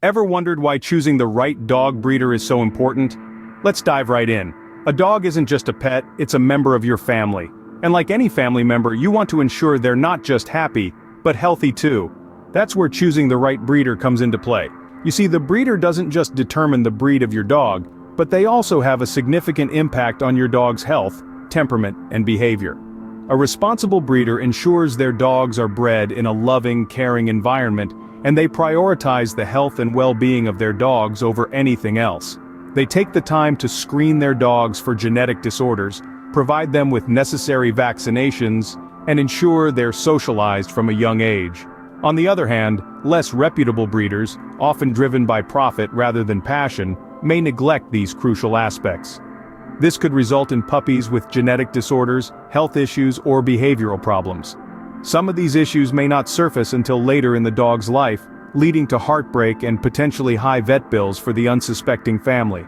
Ever wondered why choosing the right dog breeder is so important? Let's dive right in. A dog isn't just a pet, it's a member of your family. And like any family member, you want to ensure they're not just happy, but healthy too. That's where choosing the right breeder comes into play. You see, the breeder doesn't just determine the breed of your dog, but they also have a significant impact on your dog's health, temperament, and behavior. A responsible breeder ensures their dogs are bred in a loving, caring environment, and they prioritize the health and well-being of their dogs over anything else. They take the time to screen their dogs for genetic disorders, provide them with necessary vaccinations, and ensure they're socialized from a young age. On the other hand, less reputable breeders, often driven by profit rather than passion, may neglect these crucial aspects. This could result in puppies with genetic disorders, health issues, or behavioral problems. Some of these issues may not surface until later in the dog's life, leading to heartbreak and potentially high vet bills for the unsuspecting family.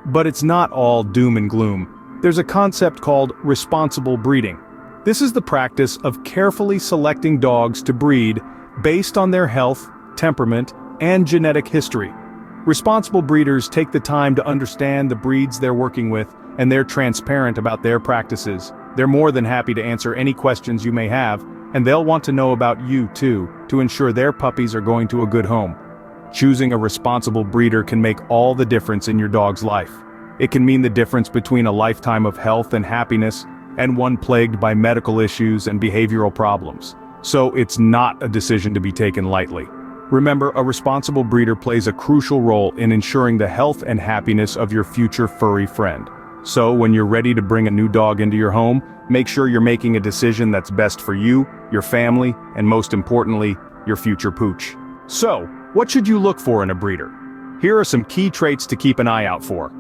But it's not all doom and gloom. There's a concept called responsible breeding. This is the practice of carefully selecting dogs to breed based on their health, temperament, and genetic history. Responsible breeders take the time to understand the breeds they're working with, and they're transparent about their practices. They're more than happy to answer any questions you may have, and they'll want to know about you too, to ensure their puppies are going to a good home. Choosing a responsible breeder can make all the difference in your dog's life. It can mean the difference between a lifetime of health and happiness, and one plagued by medical issues and behavioral problems. So it's not a decision to be taken lightly. Remember, a responsible breeder plays a crucial role in ensuring the health and happiness of your future furry friend. So when you're ready to bring a new dog into your home, make sure you're making a decision that's best for you, your family, and most importantly, your future pooch. So, what should you look for in a breeder? Here are some key traits to keep an eye out for.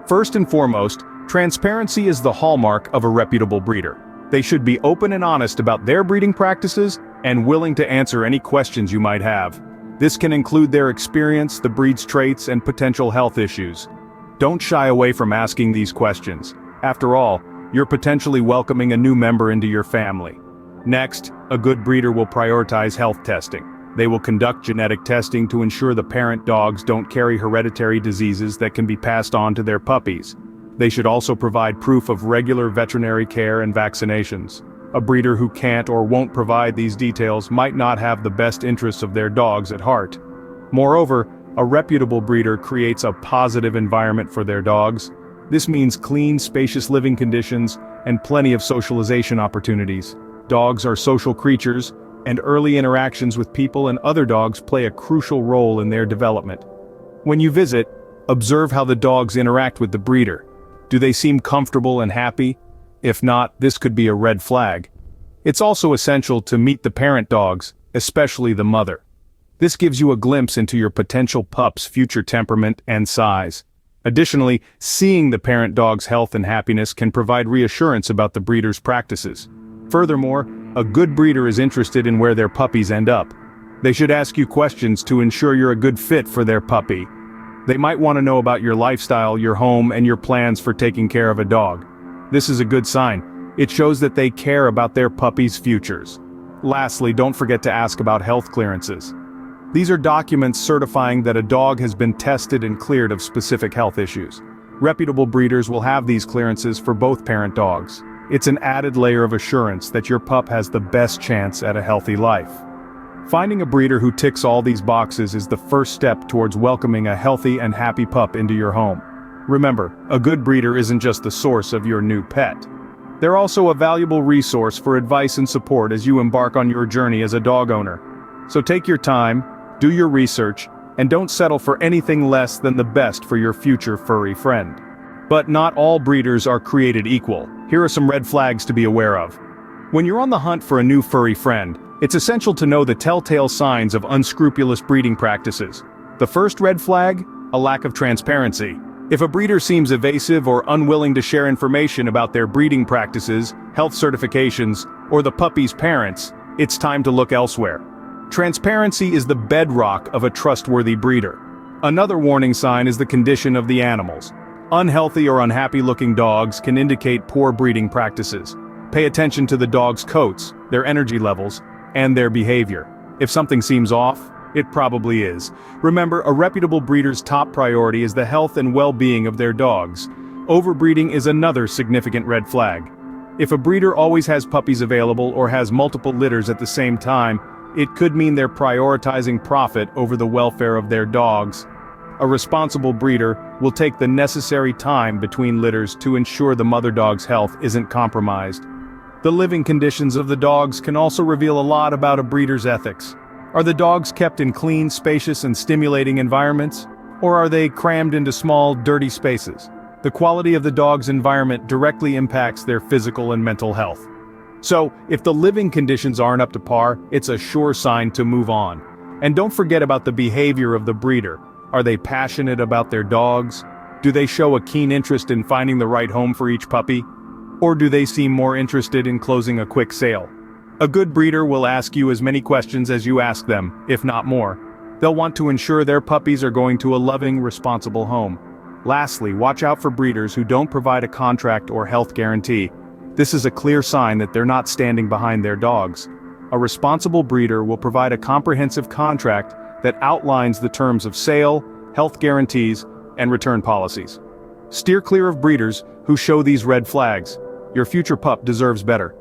First and foremost, transparency is the hallmark of a reputable breeder. They should be open and honest about their breeding practices and willing to answer any questions you might have. This can include their experience, the breed's traits, and potential health issues. Don't shy away from asking these questions. After all, you're potentially welcoming a new member into your family. Next, a good breeder will prioritize health testing. They will conduct genetic testing to ensure the parent dogs don't carry hereditary diseases that can be passed on to their puppies. They should also provide proof of regular veterinary care and vaccinations. A breeder who can't or won't provide these details might not have the best interests of their dogs at heart. Moreover, a reputable breeder creates a positive environment for their dogs. This means clean, spacious living conditions and plenty of socialization opportunities. Dogs are social creatures, and early interactions with people and other dogs play a crucial role in their development. When you visit, observe how the dogs interact with the breeder. Do they seem comfortable and happy? If not, this could be a red flag. It's also essential to meet the parent dogs, especially the mother. This gives you a glimpse into your potential pup's future temperament and size. Additionally, seeing the parent dog's health and happiness can provide reassurance about the breeder's practices. Furthermore, a good breeder is interested in where their puppies end up. They should ask you questions to ensure you're a good fit for their puppy. They might want to know about your lifestyle, your home, and your plans for taking care of a dog. This is a good sign. It shows that they care about their puppy's futures. Lastly, don't forget to ask about health clearances. These are documents certifying that a dog has been tested and cleared of specific health issues. Reputable breeders will have these clearances for both parent dogs. It's an added layer of assurance that your pup has the best chance at a healthy life. Finding a breeder who ticks all these boxes is the first step towards welcoming a healthy and happy pup into your home. Remember, a good breeder isn't just the source of your new pet. They're also a valuable resource for advice and support as you embark on your journey as a dog owner. So take your time, do your research, and don't settle for anything less than the best for your future furry friend. But not all breeders are created equal. Here are some red flags to be aware of. When you're on the hunt for a new furry friend, it's essential to know the telltale signs of unscrupulous breeding practices. The first red flag? A lack of transparency. If a breeder seems evasive or unwilling to share information about their breeding practices, health certifications, or the puppy's parents, it's time to look elsewhere. Transparency is the bedrock of a trustworthy breeder. Another warning sign is the condition of the animals. Unhealthy or unhappy-looking dogs can indicate poor breeding practices. Pay attention to the dog's coats, their energy levels, and their behavior. If something seems off, It probably is. Remember, a reputable breeder's top priority is the health and well-being of their dogs. Overbreeding is another significant red flag. If a breeder always has puppies available or has multiple litters at the same time, it could mean they're prioritizing profit over the welfare of their dogs. A responsible breeder will take the necessary time between litters to ensure the mother dog's health isn't compromised. The living conditions of the dogs can also reveal a lot about a breeder's ethics. Are the dogs kept in clean, spacious, and stimulating environments? Or are they crammed into small, dirty spaces? The quality of the dog's environment directly impacts their physical and mental health. So, if the living conditions aren't up to par, it's a sure sign to move on. And don't forget about the behavior of the breeder. Are they passionate about their dogs? Do they show a keen interest in finding the right home for each puppy? Or do they seem more interested in closing a quick sale? A good breeder will ask you as many questions as you ask them, if not more. They'll want to ensure their puppies are going to a loving, responsible home. Lastly, watch out for breeders who don't provide a contract or health guarantee. This is a clear sign that they're not standing behind their dogs. A responsible breeder will provide a comprehensive contract that outlines the terms of sale, health guarantees, and return policies. Steer clear of breeders who show these red flags. Your future pup deserves better.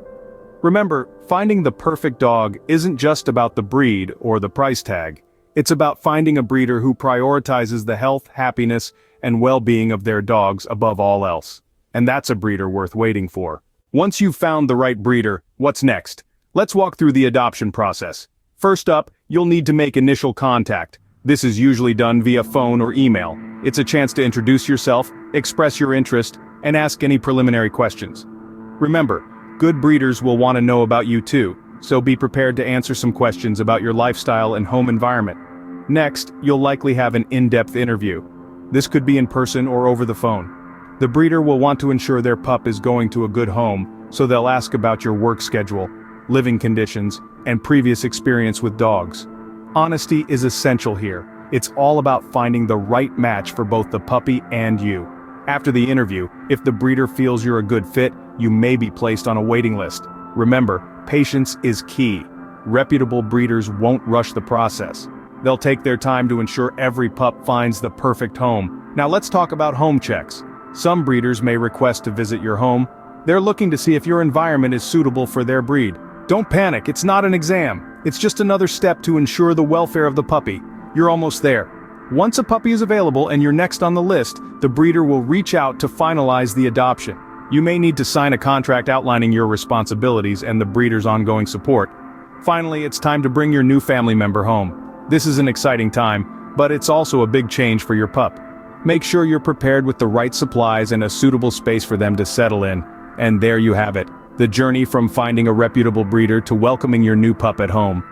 Remember, finding the perfect dog isn't just about the breed or the price tag. It's about finding a breeder who prioritizes the health, happiness, and well-being of their dogs above all else. And that's a breeder worth waiting for. Once you've found the right breeder, what's next? Let's walk through the adoption process. First up, you'll need to make initial contact. This is usually done via phone or email. It's a chance to introduce yourself, express your interest, and ask any preliminary questions. Remember, good breeders will want to know about you too, so be prepared to answer some questions about your lifestyle and home environment. Next, you'll likely have an in-depth interview. This could be in person or over the phone. The breeder will want to ensure their pup is going to a good home, so they'll ask about your work schedule, living conditions, and previous experience with dogs. Honesty is essential here. It's all about finding the right match for both the puppy and you. After the interview, if the breeder feels you're a good fit, you may be placed on a waiting list. Remember, patience is key. Reputable breeders won't rush the process. They'll take their time to ensure every pup finds the perfect home. Now let's talk about home checks. Some breeders may request to visit your home. They're looking to see if your environment is suitable for their breed. Don't panic, it's not an exam. It's just another step to ensure the welfare of the puppy. You're almost there. Once a puppy is available and you're next on the list, the breeder will reach out to finalize the adoption. You may need to sign a contract outlining your responsibilities and the breeder's ongoing support. Finally, it's time to bring your new family member home. This is an exciting time, but it's also a big change for your pup. Make sure you're prepared with the right supplies and a suitable space for them to settle in. And there you have it, the journey from finding a reputable breeder to welcoming your new pup at home.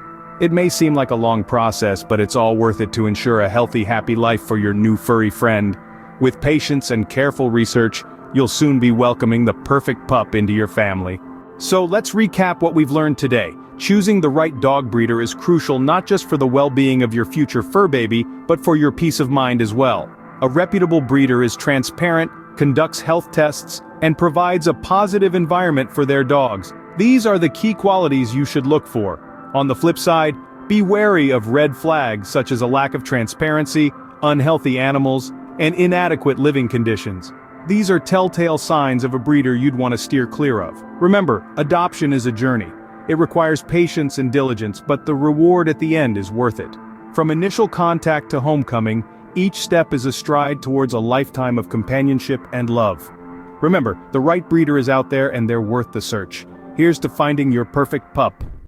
It may seem like a long process, but it's all worth it to ensure a healthy, happy life for your new furry friend. With patience and careful research, you'll soon be welcoming the perfect pup into your family. So let's recap what we've learned today. Choosing the right dog breeder is crucial not just for the well-being of your future fur baby, but for your peace of mind as well. A reputable breeder is transparent, conducts health tests, and provides a positive environment for their dogs. These are the key qualities you should look for. On the flip side, be wary of red flags such as a lack of transparency, unhealthy animals, and inadequate living conditions. These are telltale signs of a breeder you'd want to steer clear of. Remember, adoption is a journey. It requires patience and diligence, but the reward at the end is worth it. From initial contact to homecoming, each step is a stride towards a lifetime of companionship and love. Remember, the right breeder is out there and they're worth the search. Here's to finding your perfect pup.